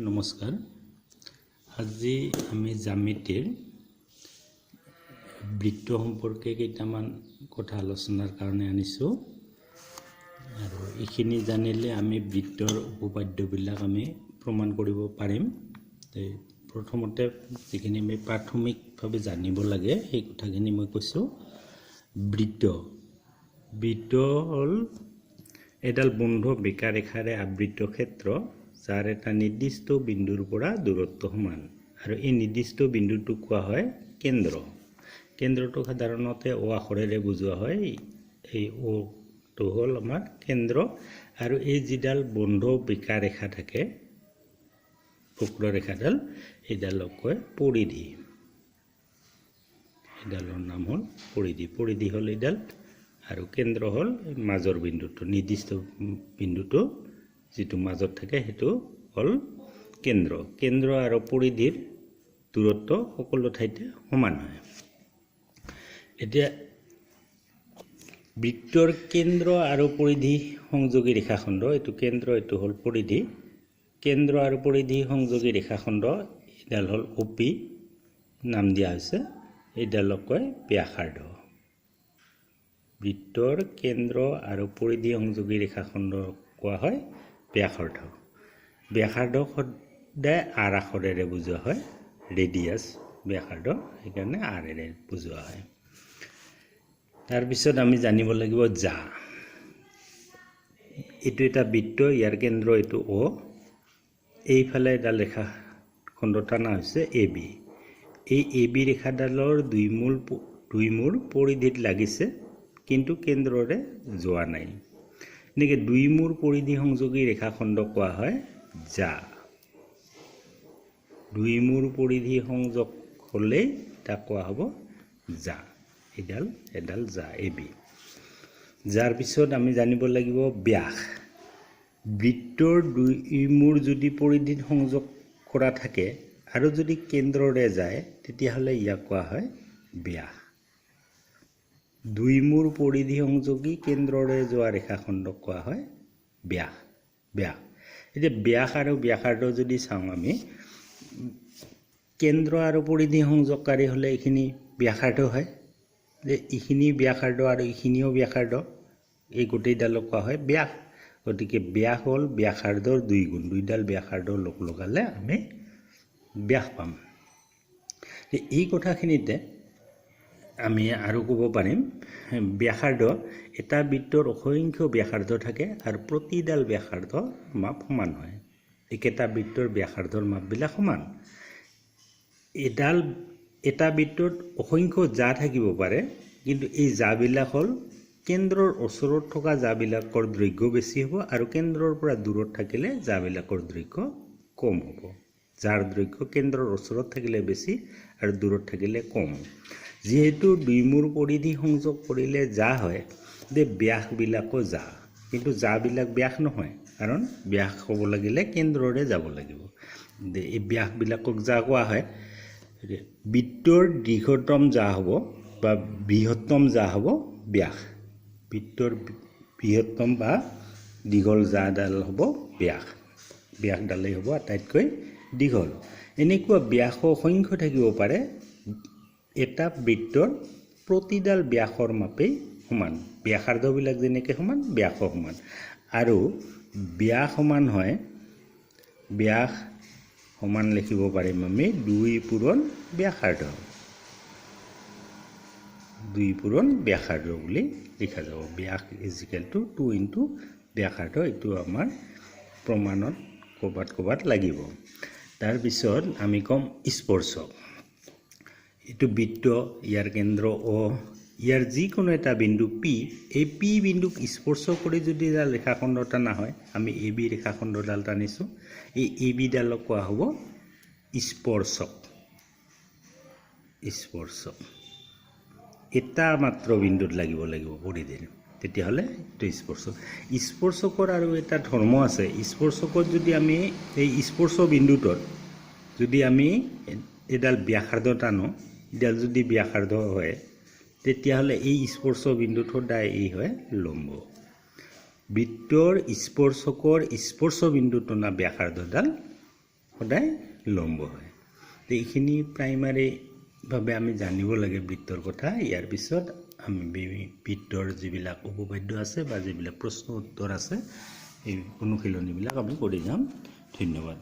নমস্কাৰ। আজি আমি জ্যামিতিৰ বৃত্ত সম্পৰ্কে কেইটামান কথা আলোচনাৰ কাৰণে আনিছোঁ আৰু এইখিনি জানিলে আমি বৃত্তৰ উপপাদ্যবিলাক আমি প্ৰমাণ কৰিব পাৰিম। প্ৰথমতে যিখিনি আমি প্ৰাথমিকভাৱে জানিব লাগে সেই কথাখিনি মই কৈছোঁ। বৃত্ত হ'ল এডাল বন্ধ বেকা ৰেখাৰে আবৃত ক্ষেত্ৰ যাৰ এটা নিৰ্দিষ্ট বিন্দুৰ পৰা দূৰত্ব সমান আৰু এই নিৰ্দিষ্ট বিন্দুটোক কোৱা হয় কেন্দ্ৰ। কেন্দ্ৰটো সাধাৰণতে অ আখৰেৰে বুজোৱা হয়। এই অটো হ'ল আমাৰ কেন্দ্ৰ আৰু এই যিডাল বন্ধ বেকা ৰেখা থাকে বক্ৰৰেখাডাল এইডালক কয় পৰিধি। এইডালৰ নাম হ'ল পৰিধি। পৰিধি হ'ল এইডাল আৰু কেন্দ্ৰ হ'ল মাজৰ বিন্দুটো, নিৰ্দিষ্ট বিন্দুটো যিটো মাজত থাকে সেইটো হ'ল কেন্দ্ৰ। কেন্দ্ৰ আৰু পৰিধিৰ দূৰত্ব সকলো ঠাইতে সমান হয়। এতিয়া বৃত্তৰ কেন্দ্ৰ আৰু পৰিধি সংযোগী ৰেখাখণ্ড, এইটো কেন্দ্ৰ, এইটো হ'ল পৰিধি। কেন্দ্ৰ আৰু পৰিধি সংযোগী ৰেখাখণ্ড এইডাল হ'ল OP নাম দিয়া হৈছে, এইডালক কয় ব্যাসাৰ্ধ। বৃত্তৰ কেন্দ্ৰ আৰু পৰিধি সংযোগী ৰেখাখণ্ড কোৱা হয় ব্যাসাৰ্ধ। ব্যাসাৰ্ধ সদায় আৰ আখৰেৰে বুজোৱা হয়, ৰেডিয়াছ ব্যাসাৰ্ধ, সেইকাৰণে আৰেৰে বুজোৱা হয়। তাৰপিছত আমি জানিব লাগিব যা। এইটো এটা বৃত্ত, ইয়াৰ কেন্দ্ৰ এইটো অ, এইফালে এডাল ৰেখাখণ্ড টানা হৈছে AB। এই AB ৰেখাডালৰ দুই মূৰ পৰিধিত লাগিছে কিন্তু কেন্দ্ৰৰে যোৱা নাই। এনেকৈ দুই মূৰ পৰিধি সংযোগী ৰেখাখণ্ড কোৱা হয় যা। দুই মূৰ পৰিধি সংযোগ হ'লেই তাক কোৱা হ'ব যা। এডাল যা AB। যাৰ পিছত আমি জানিব লাগিব ব্যাস। বৃত্তৰ দুই মূৰ যদি পৰিধিত সংযোগ কৰা থাকে আৰু যদি কেন্দ্ৰৰে যায় তেতিয়াহ'লে ইয়াক কোৱা হয় ব্যাস। দুই মূৰ পৰিধি সংযোগী কেন্দ্ৰৰে যোৱা ৰেখাখণ্ডক কোৱা হয় ব্যাস। এতিয়া ব্যাস আৰু ব্যাসাৰ্ধ যদি চাওঁ আমি, কেন্দ্ৰ আৰু পৰিধি সংযোগকাৰী হ'লে এইখিনি ব্যাসাৰ্ধ হয়, যে এইখিনি ব্যাসাৰ্ধ আৰু এইখিনিও ব্যাসাৰ্ধ, এই গোটেইডালক কোৱা হয় ব্যাস। গতিকে ব্যাস হ'ল ব্যাসাৰ্ধৰ 2 গুণ। দুইডাল ব্যাসাৰ্ধ লগালে আমি ব্যাস পাম। এই কথাখিনিতে আমি আৰু ক'ব পাৰিম ব্যাসাৰ্ধ, এটা বৃত্তৰ অসংখ্য ব্যাসাৰ্ধ থাকে আৰু প্ৰতিডাল ব্যাসাৰ্ধৰ মাপ সমান হয়। একেটা বৃত্তৰ ব্যাসাৰ্ধৰ মাপবিলাক সমান। এটা বৃত্তত অসংখ্য জা থাকিব পাৰে, কিন্তু এই জাবিলাক হ'ল কেন্দ্ৰৰ ওচৰত থকা জাবিলাকৰ দৈৰ্ঘ্য বেছি হ'ব আৰু কেন্দ্ৰৰ পৰা দূৰত থাকিলে জাবিলাকৰ দৈৰ্ঘ্য কম হ'ব। যাৰ দৈৰ্ঘ্য কেন্দ্ৰৰ ওচৰত থাকিলে বেছি আৰু দূৰত থাকিলে কম। যিহেতু দুই মূৰ পৰিধি সংযোগ কৰিলে যা হয়, যে ব্যাসবিলাকো যা, কিন্তু জাবিলাক ব্যাস নহয়, কাৰণ ব্যাস হ'ব লাগিলে কেন্দ্ৰৰে যাব লাগিব। এই ব্যাসবিলাকক যা কোৱা হয়। বৃত্তৰ দীৰ্ঘতম যা হ'ব বা বৃহত্তম যা হ'ব ব্যাস। বৃত্তৰ বৃহত্তম বা দীঘল জাডাল হ'ব ব্যাস। ব্যাসডালেই হ'ব আটাইতকৈ দীঘল। এনেকুৱা ব্যাস অসংখ্য থাকিব পাৰে, এটা বৃত্তৰ প্ৰতিডাল ব্যাসৰ মাপেই সমান। ব্যাসাৰ্ধবিলাক যেনেকৈ সমান, ব্যাসো সমান। আৰু ব্যাস সমান হয়, ব্যাস সমান লিখিব পাৰিম আমি 2 পূৰণ ব্যাসাৰ্ধ। 2 পূৰণ ব্যাসাৰ্ধ বুলি লিখা যাব। ব্যাস = 2 × ব্যাসাৰ্ধ। এইটো আমাৰ প্ৰমাণত ক'ৰবাত লাগিব। তাৰপিছত আমি ক'ম স্পৰ্শক। এইটো বৃত্ত, ইয়াৰ কেন্দ্ৰ অ, ইয়াৰ যিকোনো এটা বিন্দু P, এই P বিন্দুক স্পৰ্শ কৰি যদি এডাল ৰেখাখণ্ড টানা হয়, আমি AB ৰেখাখণ্ডডাল টানিছোঁ, এই ABডালক কোৱা হ'ব স্পৰ্শক। এটা মাত্ৰ বিন্দুত লাগিব পৰিধিৰ, তেতিয়াহ'লে এইটো স্পৰ্শক। স্পৰ্শকৰ আৰু এটা ধৰ্ম আছে। স্পৰ্শকত যদি আমি এই স্পৰ্শ বিন্দুটোত যদি আমি এডাল ব্যাসাৰ্ধ টানো, এডাল যদি ব্যাসাৰ্ধ হয়, তেতিয়াহ'লে এই স্পৰ্শ বিন্দুত সদায় এই হয় লম্ব। বৃত্তৰ স্পৰ্শকৰ স্পৰ্শ বিন্দু টনা ব্যাসাৰ্ধডাল সদায় লম্ব হয়। এইখিনি প্ৰাইমাৰীভাৱে আমি জানিব লাগে বৃত্তৰ কথা। ইয়াৰ পিছত আমি বৃত্তৰ যিবিলাক উপপাদ্য আছে বা যিবিলাক প্ৰশ্ন উত্তৰ আছে এই অনুশীলনীবিলাক আমি কৰি যাম। ধন্যবাদ।